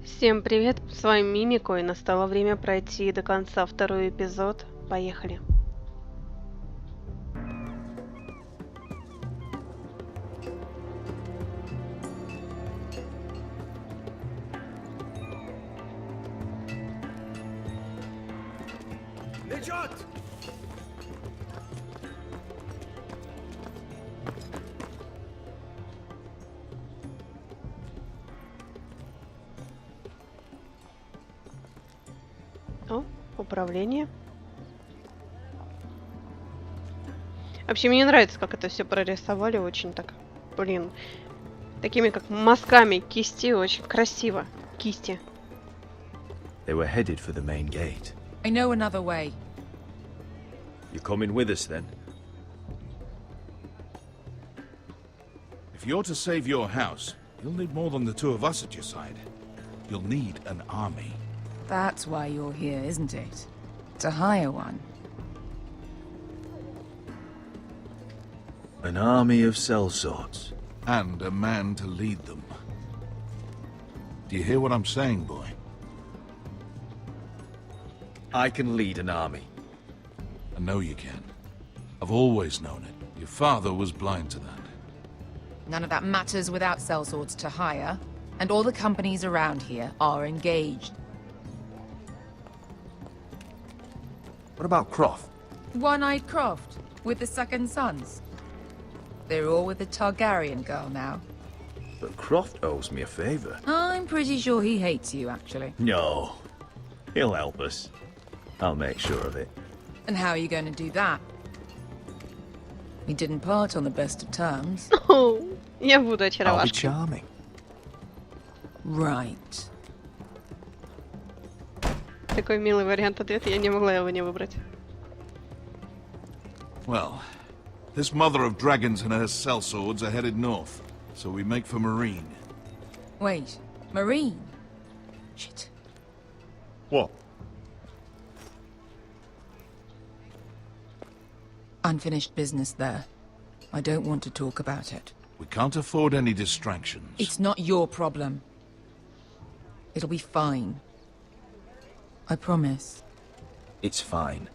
Всем привет, с вами Мимико, и настало время пройти до конца второй эпизод. Поехали. О, управление. Вообще, мне нравится, как это все прорисовали, очень так, блин, такими как мазками кисти, очень красиво. Кисти. They were headed for the main gate. I know another way. You're coming with us then? If you're to save your house, you'll need more than the two of us at your side. You'll need an army. That's why you're here, isn't it? To hire one. An army of sellswords. And a man to lead them. Do you hear what I'm saying, boy? I can lead an army. I know you can. I've always known it. Your father was blind to that. None of that matters without sellswords to hire, and all the companies around here are engaged. What about Croft? One-eyed Croft, with the second sons. They're all with the Targaryen girl now. But Croft owes me a favor. I'm pretty sure he hates you, actually. No. He'll help us. I'll make sure of it. And how are you going to do that? We didn't part on the best of terms. О, я буду I'll be очаровашкой. charming. Right. Такой милый вариант ответа, я не могла его не выбрать. Well, this mother of dragons and her sellswords are headed north, so we make for Marine. Wait, Marine? Shit. What? Unfinished business there. I don't want to talk about it. We can't afford any distractions. It's not your problem. It'll be fine. I promise. It's fine.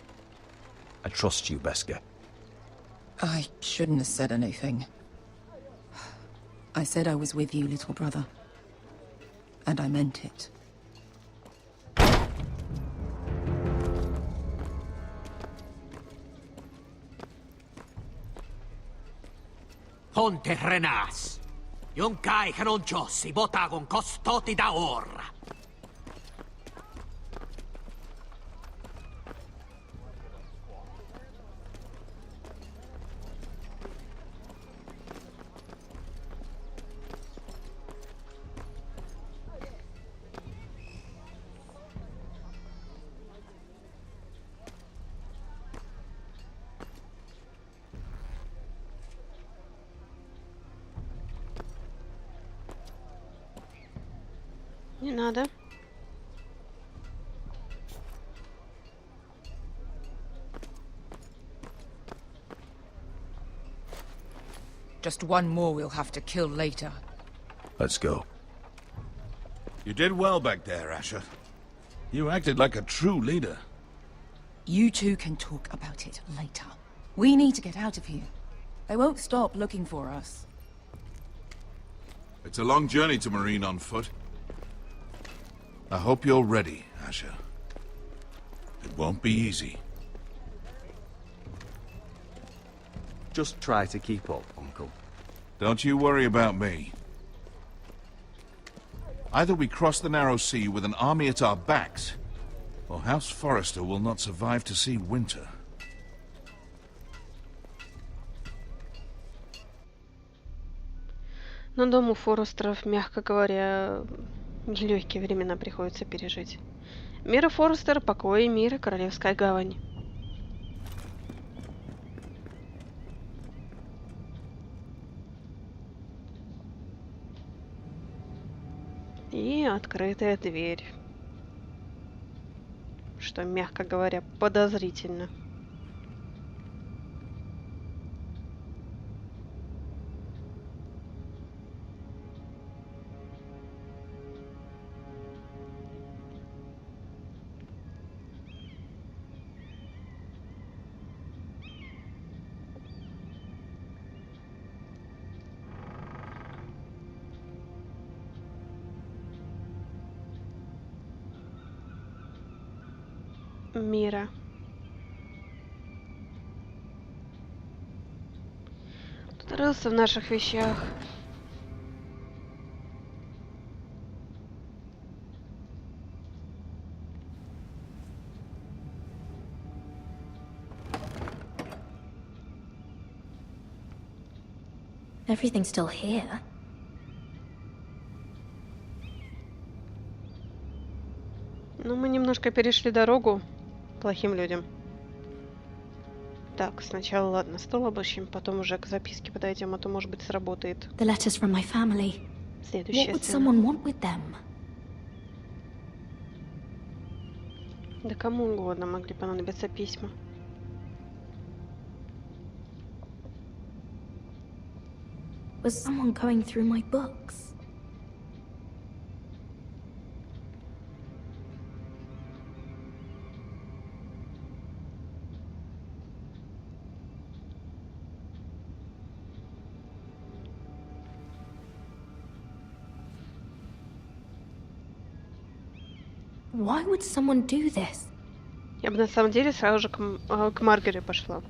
I trust you, Beska. I shouldn't have said anything. I said I was with you, little brother. And I meant it. Ponte renas. Yon kai non jossi botagon costoti da orra. Не надо. Just one more we'll have to kill later. Let's go. You did well back there, Asher. You acted like a true leader. You two can talk about it later. We need to get out of here. They won't stop looking for us. It's a long journey to Marine on foot. I hope you're ready, Asher. It won't be easy. Just try to keep up, Uncle. Don't you worry about me. Either we cross the narrow sea with an army at our backs, or House Forrester will not survive to see winter. Но Дому Форрестеров, мягко говоря, нелегкие времена приходится пережить. Мира Форрестер, покой и мир, Королевская гавань. И открытая дверь. Что, мягко говоря, подозрительно. мира. Тут рылся в наших вещах. Everything's still here. Ну, мы немножко перешли дорогу плохим людям. Так, сначала, ладно, стол обыщем, потом уже к записке подойдем, а то, может быть, сработает. The letters from my family. What Следующая would сцена. someone want with them? Да кому угодно могли понадобиться письма. Was someone going through my books? Why would someone do this? Я бы на самом деле сразу же к Маргаре пошла.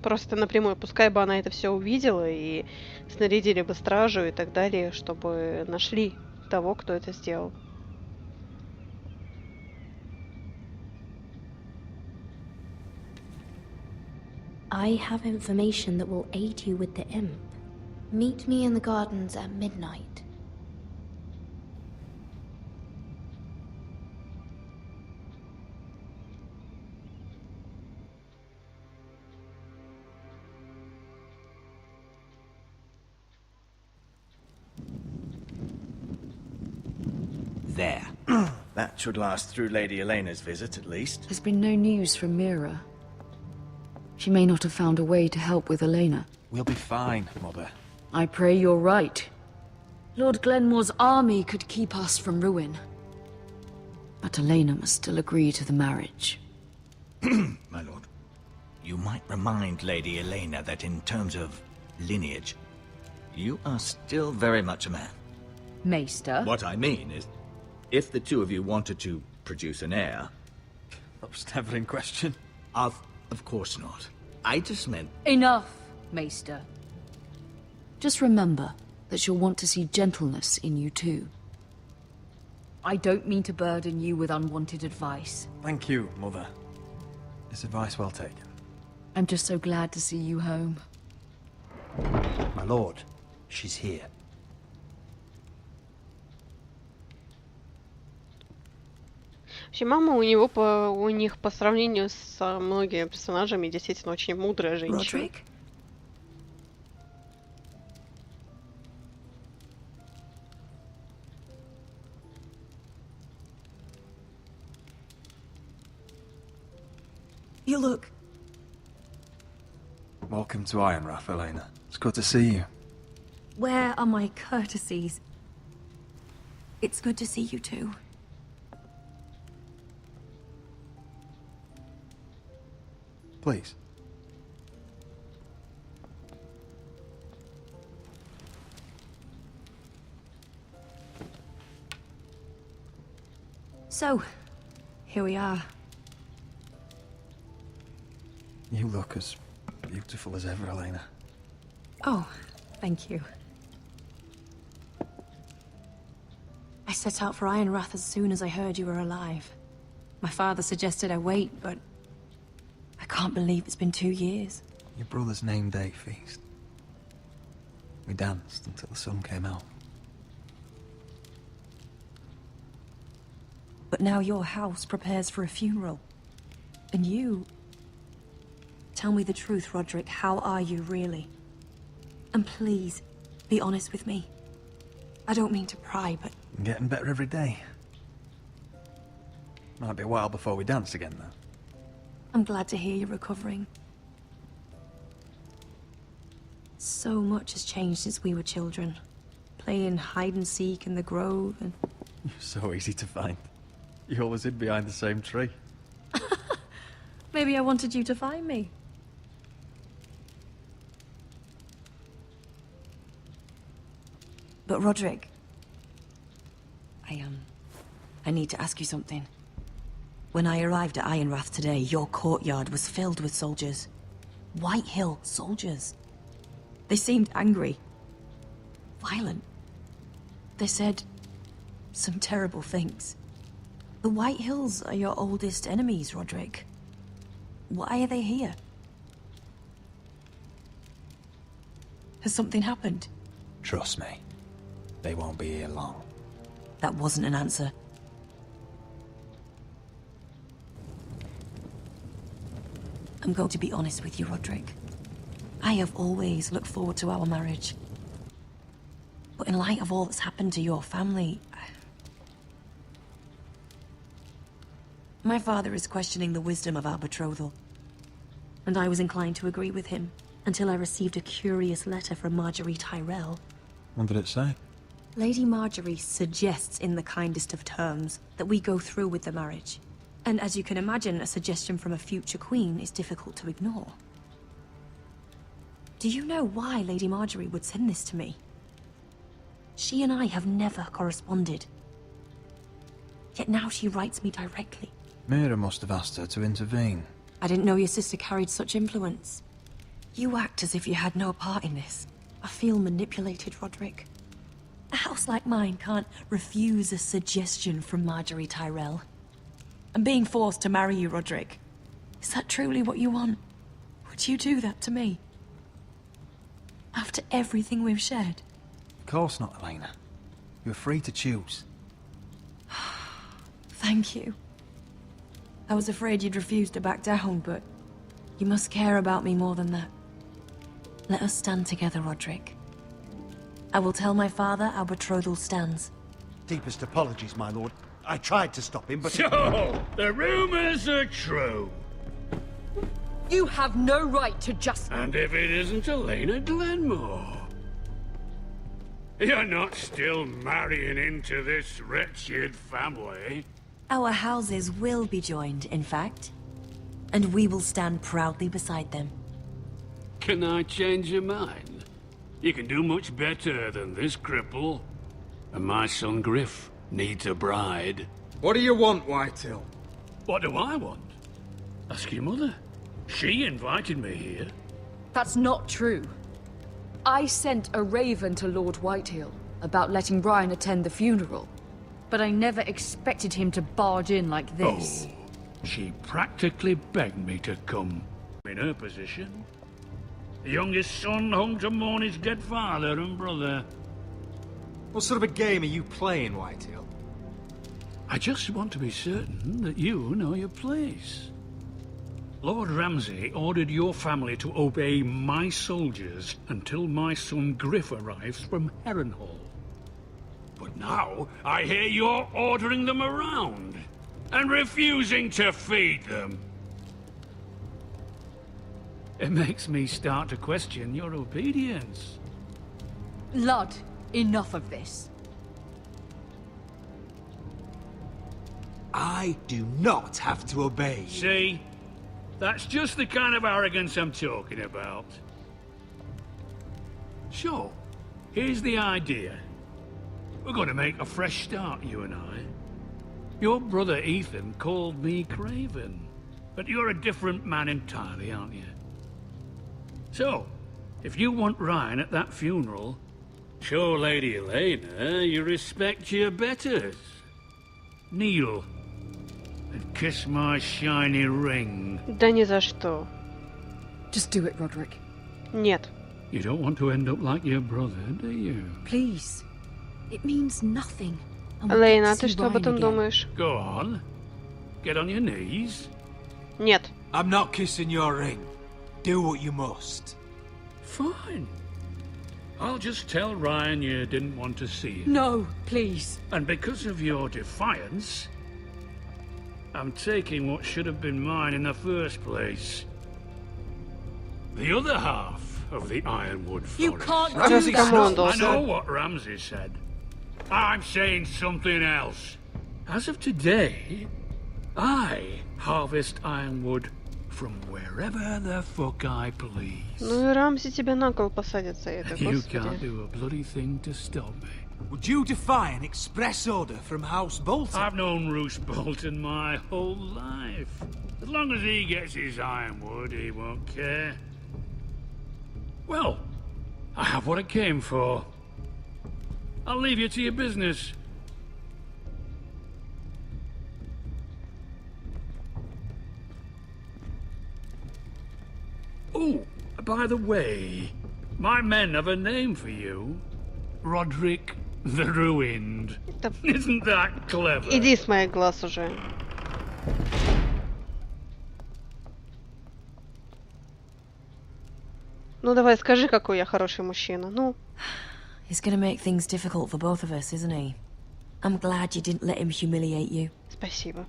Просто напрямую. Пускай бы она это все увидела и снарядили бы стражу и так далее, чтобы нашли того, кто это сделал. I have information that will aid you with the imp. Meet me in the gardens at midnight. There. That should last through Lady Elena's visit, at least. There's been no news from Mira. She may not have found a way to help with Elena. We'll be fine, Mother. I pray you're right. Lord Glenmore's army could keep us from ruin. But Elena must still agree to the marriage. My lord. You might remind Lady Elena that in terms of lineage, you are still very much a man. Maester? What I mean is, if the two of you wanted to produce an heir... That was never in question. Of course not. I just meant... Enough, Maester. Just remember that you'll want to see gentleness in you too. I don't mean to burden you with unwanted advice. Thank you, Mother. It's advice well taken. I'm just so glad to see you home. My lord, she's here. Вообще, мама у них по сравнению с многими персонажами действительно очень мудрая женщина. Roderick? You look... Welcome to Ironrath, Elena. It's good to see you. Where are my courtesies? It's good to see you too. Please. So, here we are. You look as beautiful as ever, Elena. Oh, thank you. I set out for Ironrath as soon as I heard you were alive. My father suggested I wait, but I can't believe it's been 2 years. Your brother's name day feast. We danced until the sun came out. But now your house prepares for a funeral. And you... Tell me the truth, Roderick. How are you, really? And please, be honest with me. I don't mean to pry, but... I'm getting better every day. Might be a while before we dance again, though. I'm glad to hear you're recovering. So much has changed since we were children. Playing hide and seek in the grove and... You're so easy to find. You always hid behind the same tree. Maybe I wanted you to find me. But Roderick... I need to ask you something. When I arrived at Ironrath today, your courtyard was filled with soldiers. White Hill soldiers. They seemed angry. Violent. They said some terrible things. The White Hills are your oldest enemies, Roderick. Why are they here? Has something happened? Trust me, they won't be here long. That wasn't an answer. I'm going to be honest with you, Roderick. I have always looked forward to our marriage. But in light of all that's happened to your family... My father is questioning the wisdom of our betrothal. And I was inclined to agree with him, until I received a curious letter from Marjorie Tyrell. What did it say? Lady Marjorie suggests in the kindest of terms that we go through with the marriage. And as you can imagine, a suggestion from a future queen is difficult to ignore. Do you know why Lady Marjorie would send this to me? She and I have never corresponded. Yet now she writes me directly. Mira must have asked her to intervene. I didn't know your sister carried such influence. You act as if you had no part in this. I feel manipulated, Roderick. A house like mine can't refuse a suggestion from Marjorie Tyrell. I'm being forced to marry you, Roderick. Is that truly what you want? Would you do that to me? After everything we've shared? Of course not, Elena. You're free to choose. Thank you. I was afraid you'd refuse to back down, but you must care about me more than that. Let us stand together, Roderick. I will tell my father our betrothal stands. Deepest apologies, my lord. I tried to stop him, but... So, the rumors are true. You have no right to just... And if it isn't Elena Glenmore? You're not still marrying into this wretched family? Our houses will be joined, in fact. And we will stand proudly beside them. Can I change your mind? You can do much better than this cripple. And my son Griff needs a bride. What do you want, Whitehill? What do I want? Ask your mother. She invited me here. That's not true. I sent a raven to Lord Whitehill about letting Brian attend the funeral. But I never expected him to barge in like this. Oh, she practically begged me to come. In her position, the youngest son home to mourn his dead father and brother. What sort of a game are you playing, Whitehill? I just want to be certain that you know your place. Lord Ramsay ordered your family to obey my soldiers until my son Griff arrives from Harrenhal. But now, I hear you're ordering them around, and refusing to feed them. It makes me start to question your obedience. Lud, enough of this. I do not have to obey you. See? That's just the kind of arrogance I'm talking about. So, here's the idea. We're going to make a fresh start, you and I. Your brother Ethan called me Craven, but you're a different man entirely, aren't you? So, if you want Ryan at that funeral, show Lady Elena you respect your betters. Kneel and kiss my shiny ring. Да ни за что. Just do it, Roderick. Нет. You don't want to end up like your brother, do you? Please. It means nothing. Лейна, ты что об этом думаешь? Go on. Get on your knees. Нет. I'm not kissing your ring. Do what you must. Fine. I'll just tell Ryan you didn't want to see him. No, please. And because of your defiance, I'm taking what should have been mine in the first place. The other half of the Ironwood Forest. You can't do that. I know what Ramsay said. I'm saying something else. As of today, I harvest ironwood from wherever the fuck I please. Ну и Рамси тебя на кол посадит за это, You господи. can't do a bloody thing to stop me. Would you defy an express order from House Bolton? I've known Roose Bolton my whole life. As long as he gets his ironwood, he won't care. Well, I have what I came for. I'll leave you to your business. Oh, by the way, my men have a name for you. Roderick the Ruined. Isn't that clever? Иди с моих глаз уже. Ну давай, скажи, какой я хороший мужчина. Ну. He's gonna make things difficult for both of us, isn't he? I'm glad you didn't let him humiliate you. Спасибо.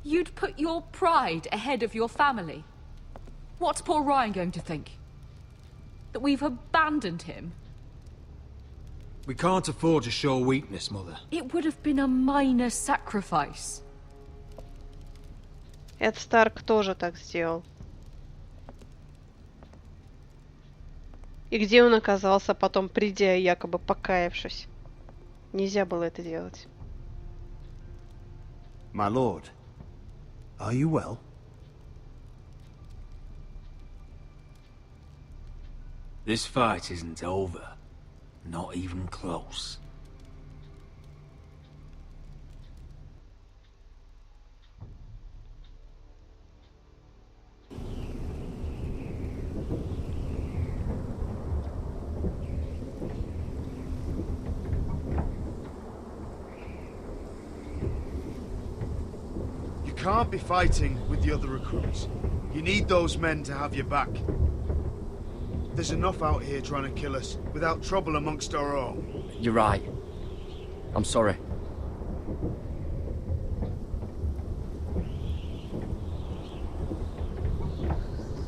You'd put your pride ahead of your family. What's poor Ryan going to think? That we've abandoned him? We can't afford to show weakness, Mother. It would have been a minor sacrifice. Эд Старк тоже так сделал. И где он оказался потом, придя, якобы покаявшись? Нельзя было это делать. My lord, are you well? This fight isn't over. Not even close. You can't be fighting with the other recruits. You need those men to have your back. There's enough out here trying to kill us, without trouble amongst our own. You're right. I'm sorry.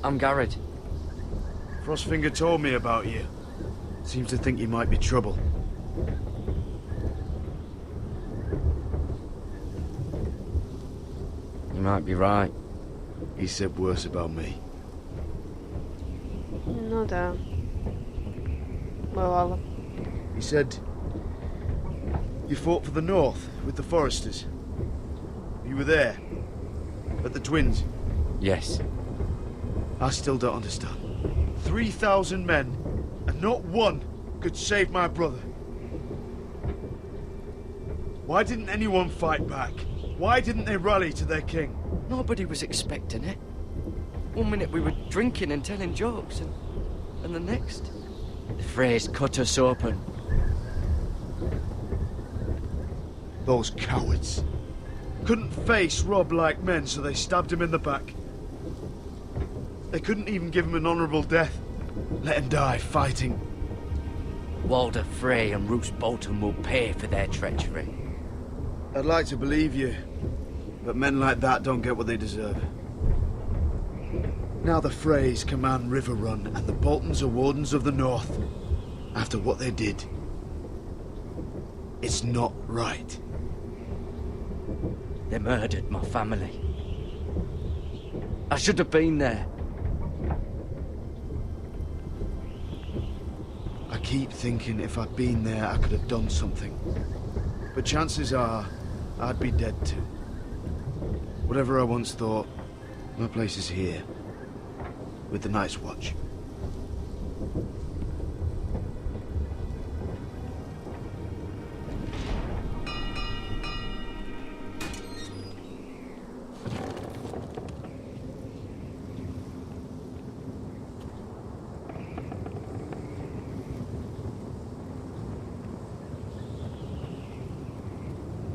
I'm Garrett. Frostfinger told me about you. Seems to think you might be trouble. You might be right. He said worse about me. Ну да. Бывало. He said you fought for the North with the Forresters. You were there at the Twins. Yes. I still don't understand. 3,000 men, and not one could save my brother. Why didn't anyone fight back? Why didn't they rally to their king? Nobody was expecting it. One minute we were drinking and telling jokes, and the next, the Freys cut us open. Those cowards. Couldn't face Rob like men, so they stabbed him in the back. They couldn't even give him an honourable death. Let him die fighting. Walder Frey and Roose Bolton will pay for their treachery. I'd like to believe you, but men like that don't get what they deserve. Now the Freys command River Run, and the Boltons are Wardens of the North. After what they did. It's not right. They murdered my family. I should have been there. I keep thinking if I'd been there, I could have done something. But chances are, I'd be dead too. Whatever I once thought, my place is here. With the Night's Watch.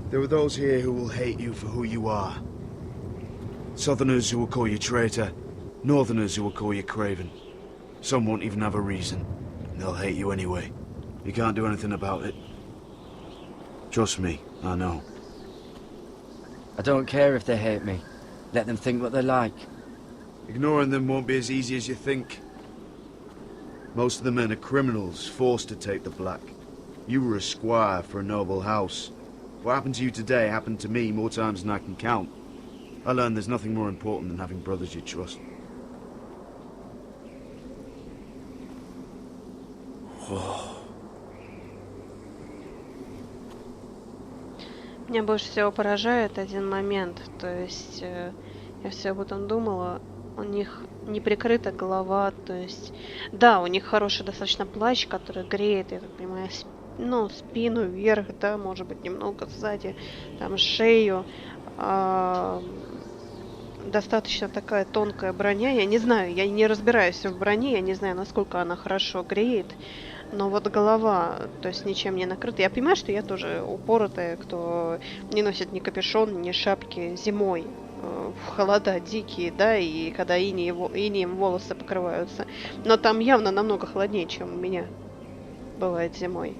There are those here who will hate you for who you are. Southerners who will call you traitor. Northerners who will call you craven. Some won't even have a reason. They'll hate you anyway. You can't do anything about it. Trust me, I know. I don't care if they hate me. Let them think what they like. Ignoring them won't be as easy as you think. Most of the men are criminals, forced to take the black. You were a squire for a noble house. What happened to you today happened to me more times than I can count. I learned there's nothing more important than having brothers you trust. Меня больше всего поражает один момент. То есть я все об этом думала. У них не прикрыта голова. То есть, да, у них хороший достаточно плащ, который греет, я так понимаю, спину вверх, да, может быть, немного сзади, там шею. Достаточно такая тонкая броня. Я не знаю, я не разбираюсь в броне, я не знаю, насколько она хорошо греет. Но вот голова, то есть ничем не накрыта. Я понимаю, что я тоже упоротая, кто не носит ни капюшон, ни шапки зимой. В холода дикие, да, и когда инеем волосы покрываются. Но там явно намного холоднее, чем у меня бывает зимой.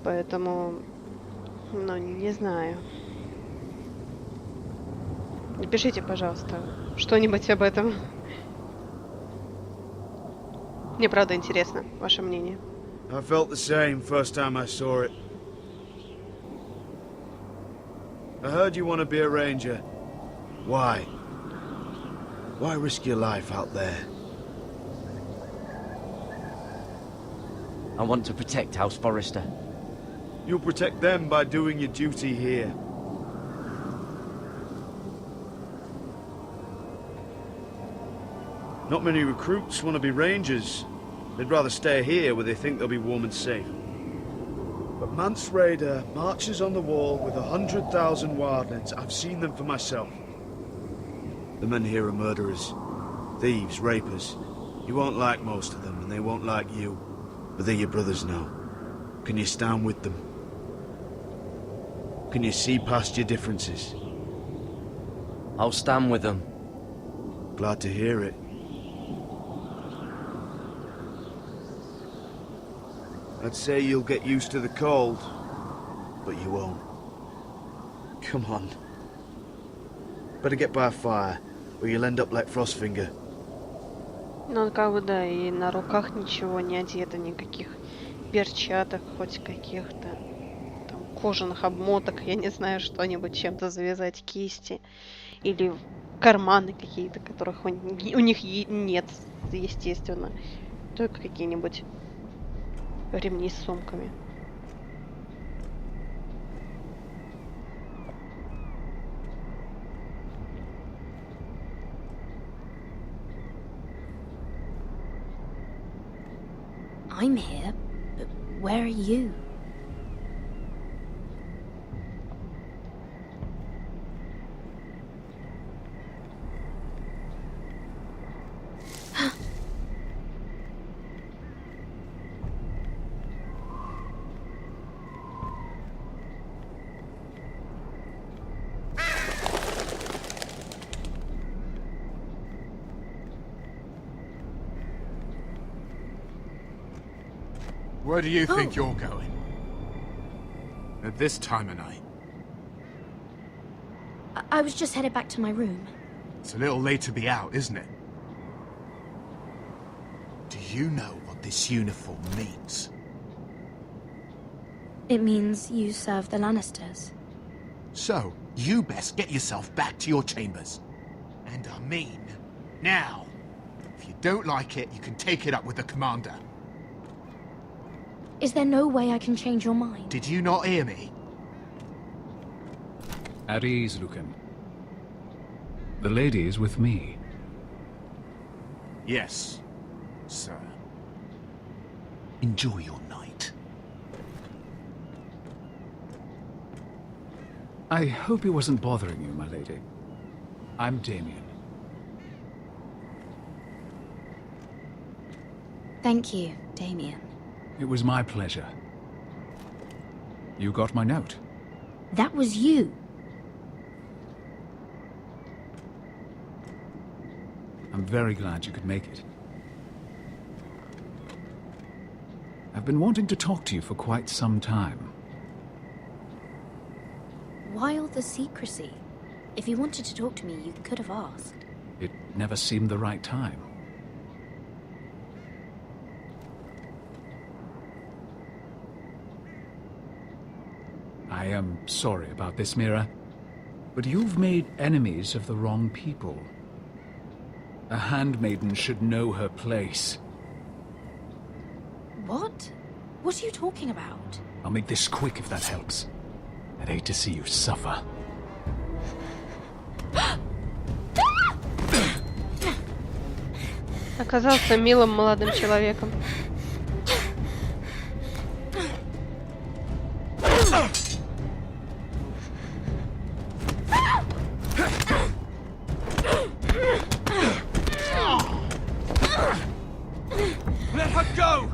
Поэтому, не знаю. Напишите, пожалуйста, что-нибудь об этом. Мне правда интересно ваше мнение. I felt the same first time I saw it. I heard you want to be a ranger. Why? Why risk your life out there? I want to protect House Forrester. You'll protect them by doing your duty here. Not many recruits want to be rangers. They'd rather stay here where they think they'll be warm and safe. But Mance Raider marches on the wall with 100,000 wildlings. I've seen them for myself. The men here are murderers, thieves, rapers. You won't like most of them, and they won't like you. But they're your brothers now. Can you stand with them? Can you see past your differences? I'll stand with them. Glad to hear it. I'd say you'll get used to the cold, but you won't. Come on. Better get by a fire, or you'll end up like Frostfinger. Ну, как бы, да, и на руках ничего не одето, никаких перчаток, хоть каких-то там кожаных обмоток, я не знаю, что-нибудь чем-то завязать кисти. Или карманы какие-то, которых у них нет, естественно. Только какие-нибудь ремни с сумками. I'm here, but where are you? Where do you think you're going? At this time of night? I was just headed back to my room. It's a little late to be out, isn't it? Do you know what this uniform means? It means you serve the Lannisters. So, you best get yourself back to your chambers. And I mean, now. If you don't like it, you can take it up with the commander. Is there no way I can change your mind? Did you not hear me? At ease, Lucan. The lady is with me. Yes, sir. Enjoy your night. I hope he wasn't bothering you, my lady. I'm Damien. Thank you, Damien. It was my pleasure. You got my note. That was you. I'm very glad you could make it. I've been wanting to talk to you for quite some time. Why all the secrecy? If you wanted to talk to me, you could have asked. It never seemed the right time. I am sorry about this, Mira, but you've made enemies of the wrong people. A handmaiden should know her place. What? What are you talking about? I'll make this quick if that helps. I'd hate to see you suffer. Оказался милым молодым человеком. Let her go!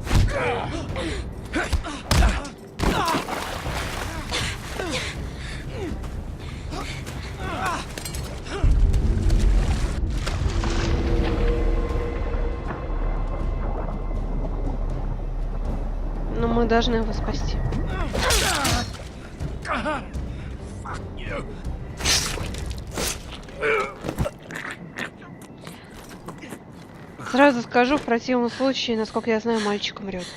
Но мы должны его спасти. Сразу скажу, в противном случае, насколько я знаю, мальчик умрет.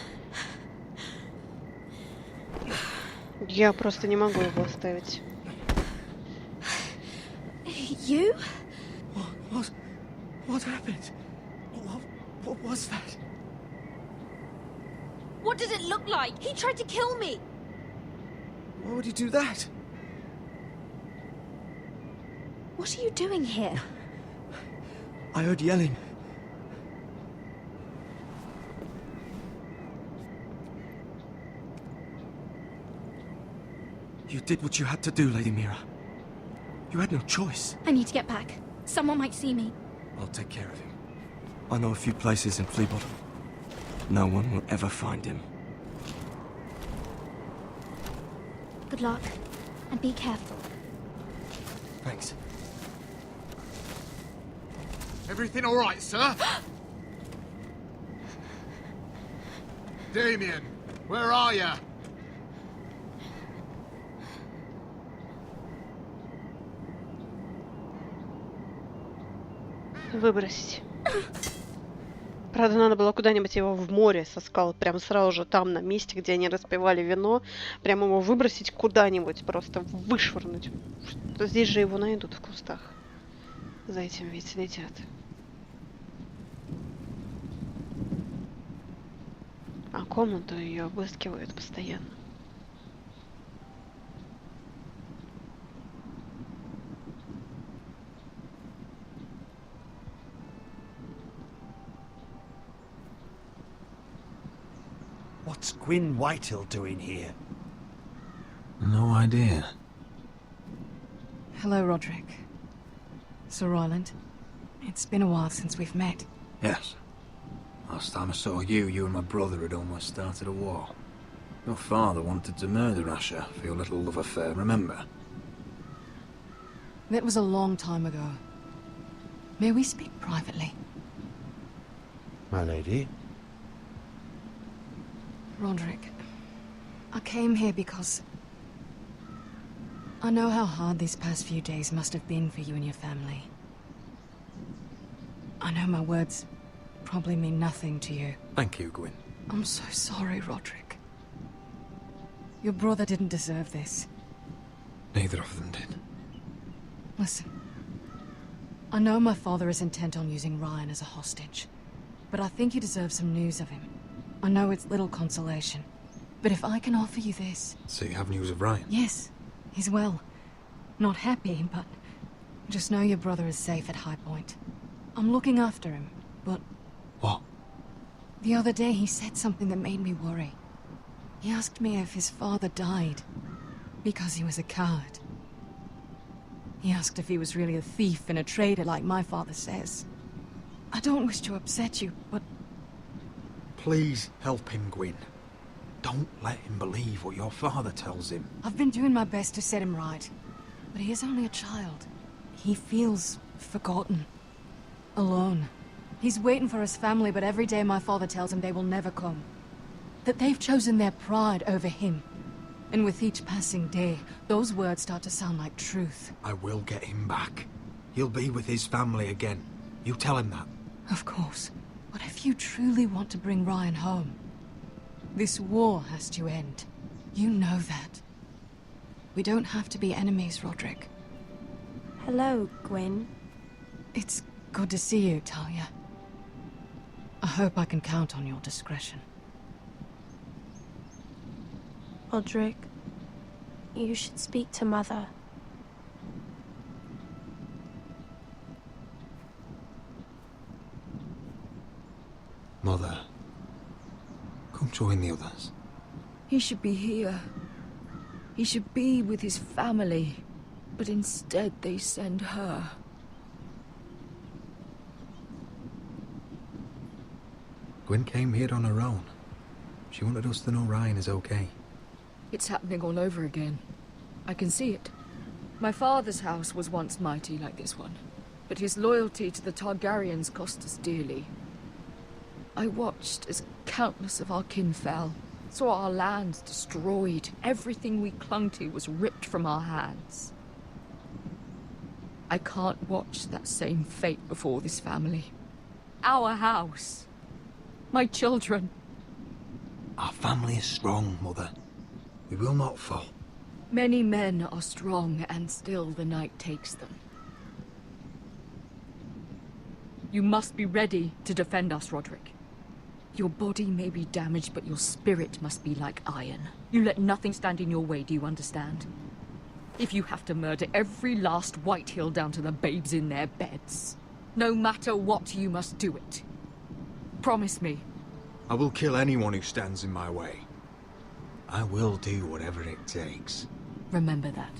Я просто не могу его оставить. You? What happened? What was that? What does it look like? He tried to kill me! Why would he do that? What are you doing here? I heard yelling. You did what you had to do, Lady Mira. You had no choice. I need to get back. Someone might see me. I'll take care of him. I know a few places in Fleabottom. No one will ever find him. Good luck, and be careful. Thanks. Everything all right, sir? Damien, where are you? Выбросить. Правда, надо было куда-нибудь его в море со скал, прям сразу же там, на месте, где они распивали вино, прям его выбросить куда-нибудь, просто вышвырнуть. Здесь же его найдут в кустах. За этим ведь следят. А комнату ее обыскивают постоянно. What's Gwyn Whitehill doing here? No idea. Hello, Roderick. Sir Roland. It's been a while since we've met. Yes. Last time I saw you, you and my brother had almost started a war. Your father wanted to murder Asher for your little love affair, remember? That was a long time ago. May we speak privately? My lady? Roderick, I came here because I know how hard these past few days must have been for you and your family. I know my words probably mean nothing to you. Thank you, Gwyn. I'm so sorry, Roderick. Your brother didn't deserve this. Neither of them did. Listen, I know my father is intent on using Ryan as a hostage, but I think you deserve some news of him. I know it's little consolation, but if I can offer you this... So you have news of Ryan? Yes, he's well. Not happy, but just know your brother is safe at High Point. I'm looking after him, but... What? The other day he said something that made me worry. He asked me if his father died because he was a coward. He asked if he was really a thief and a traitor like my father says. I don't wish to upset you, but... Please help him, Gwyn. Don't let him believe what your father tells him. I've been doing my best to set him right, but he is only a child. He feels forgotten, alone. He's waiting for his family, but every day my father tells him they will never come. That they've chosen their pride over him. And with each passing day, those words start to sound like truth. I will get him back. He'll be with his family again. You tell him that. Of course. But if you truly want to bring Ryan home, this war has to end. You know that. We don't have to be enemies, Roderick. Hello, Gwyn. It's good to see you, Talia. I hope I can count on your discretion. Roderick, You should speak to Mother. Mother, come join the others. He should be here. He should be with his family. But instead they send her. Gwen came here on her own. She wanted us to know Ryan is okay. It's happening all over again. I can see it. My father's house was once mighty like this one, but his loyalty to the Targaryens cost us dearly. I watched as countless of our kin fell, saw our lands destroyed, everything we clung to was ripped from our hands. I can't watch that same fate before this family. Our house. My children. Our family is strong, Mother. We will not fall. Many men are strong, and still the night takes them. You must be ready to defend us, Roderick. Your body may be damaged, but your spirit must be like iron. You let nothing stand in your way, do you understand? If you have to murder every last Whitehill down to the babes in their beds, no matter what, you must do it. Promise me. I will kill anyone who stands in my way. I will do whatever it takes. Remember that.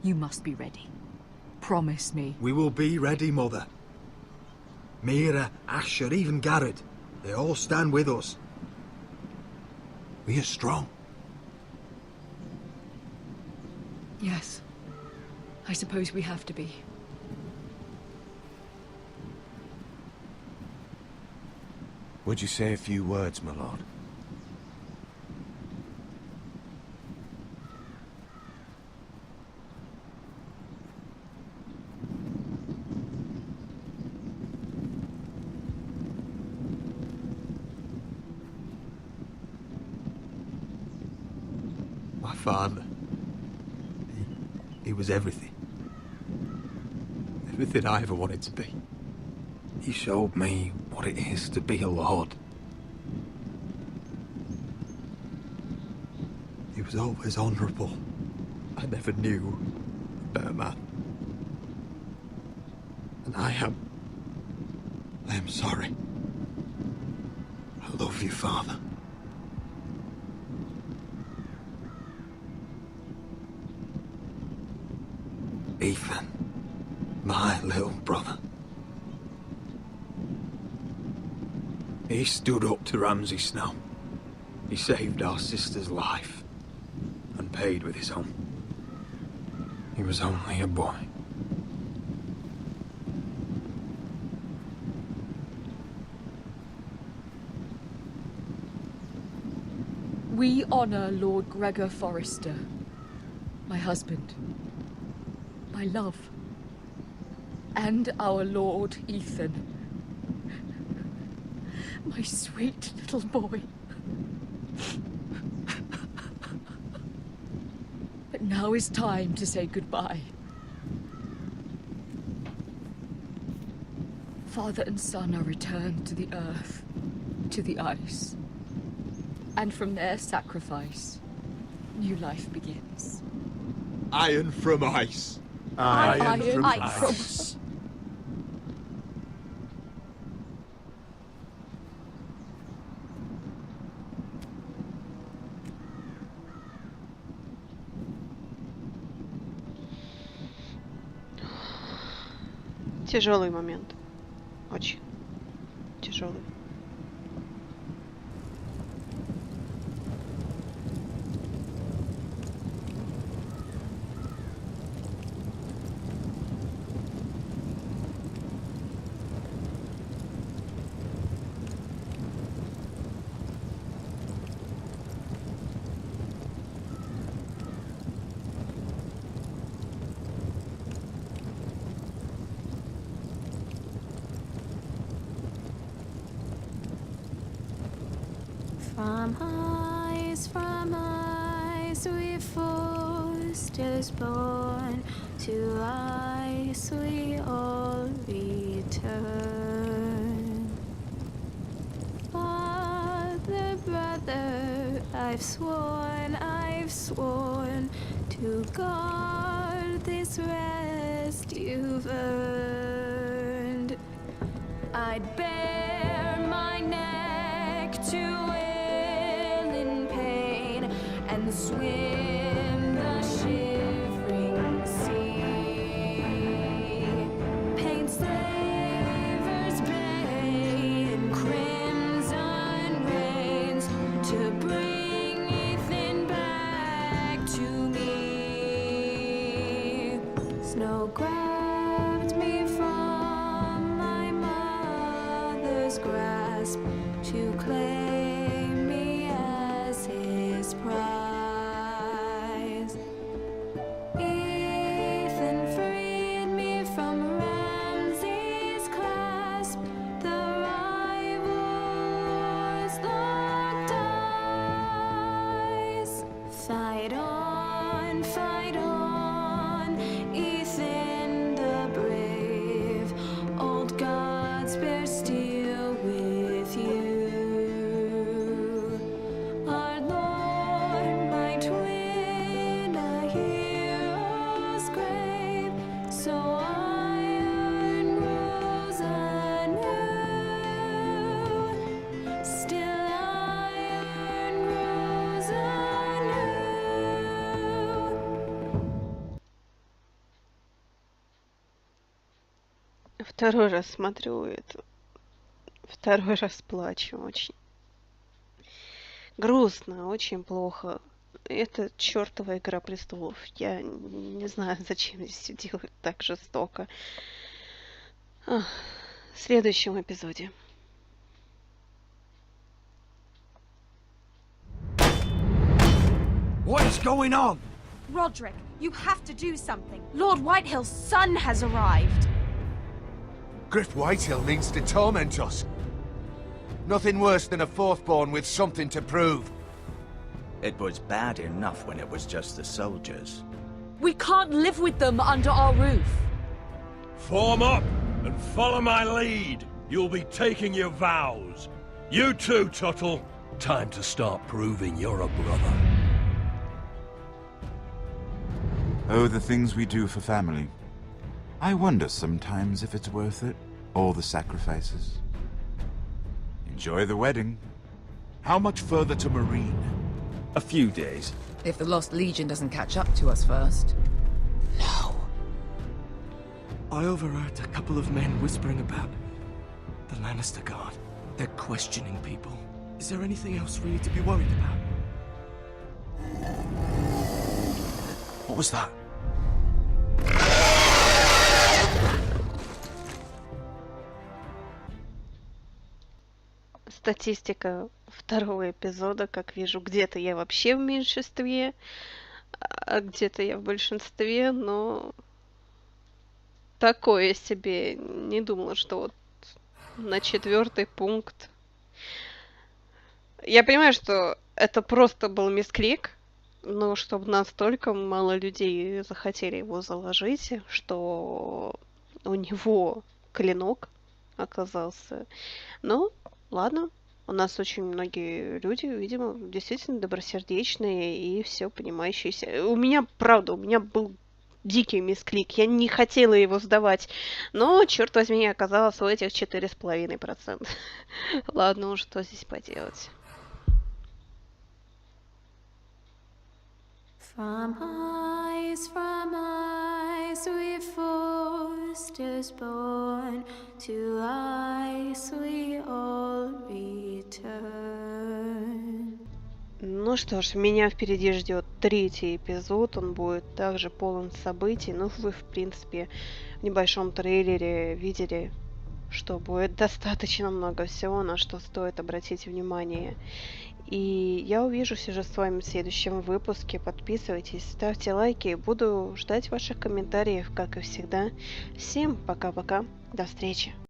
You must be ready. Promise me. We will be ready, Mother. Mira, Asher, even Garrett. They all stand with us. We are strong. Yes. I suppose we have to be. Would you say a few words, my lord? My father. He was everything. Everything I ever wanted to be. He showed me what it is to be a lord. He was always honourable. I never knew a better man. And I am sorry. I love you, Father. Ethan, my little brother. He stood up to Ramsay Snow. He saved our sister's life and paid with his own. He was only a boy. We honor Lord Gregor Forrester, my husband, my love, and our Lord Ethan, my sweet little boy. But now is time to say goodbye. Father and son are returned to the earth, to the ice. And from their sacrifice, new life begins. Iron from ice. Iron from ice. Тяжелый момент. Очень тяжелый. From ice we Forresters born, to ice we all return. Father, brother, I've sworn to to guard this rest you've earned. I'd bare my neck to wail in pain and swim the shivering sea. Paint slavers bay in crimson rains to bring Ethan back to me. Snow grabbed me from my mother's grasp to claim me as his prize. Ethan freed me from Ramsay's clasp. The rivals locked eyes. Fight on, Ethan the brave. Old gods bear steel with you. Our Lord might win a hero's grave, so iron rules anew. Still iron rules anew. Второй раз смотрю это. Второй раз плачу очень. Грустно, очень плохо. Это чертова Игра престолов. Я не знаю, зачем здесь все делают так жестоко. В следующем эпизоде. What is going on? Roderick, you have to do something. Lord Whitehill's son has arrived. Griff Whitehill means to torment us. Nothing worse than a fourthborn with something to prove. It was bad enough when it was just the soldiers. We can't live with them under our roof. Form up and follow my lead. You'll be taking your vows. You too, Tuttle. Time to start proving you're a brother. Oh, the things we do for family. I wonder sometimes if it's worth it. All the sacrifices. Enjoy the wedding. How much further to Marine? A few days. If the Lost Legion doesn't catch up to us first. I overheard a couple of men whispering about the Lannister Guard. They're questioning people. Is there anything else we need to be worried about? What was that? Статистика второго эпизода, как вижу, где-то я вообще в меньшинстве, а где-то я в большинстве, но такое себе. Не думала, что вот на 4-й пункт. Я понимаю, что это просто был мисклик, но чтобы настолько мало людей захотели его заложить, что у него клинок оказался. Ну, ладно. У нас очень многие люди, видимо, действительно добросердечные и все понимающие. У меня, правда, у меня был дикий мисклик. Я не хотела его сдавать. Но, черт возьми, оказалось у этих 4,5%. Ладно, уж что здесь поделать. From eyes we Fosters born, to eyes we all return. Ну что ж, меня впереди ждет 3-й эпизод, он будет также полон событий. Ну, вы, в принципе, в небольшом трейлере видели, что будет достаточно много всего, на что стоит обратить внимание. И я увижусь уже с вами в следующем выпуске. Подписывайтесь, ставьте лайки. Буду ждать ваших комментариев, как и всегда. Всем пока-пока. До встречи.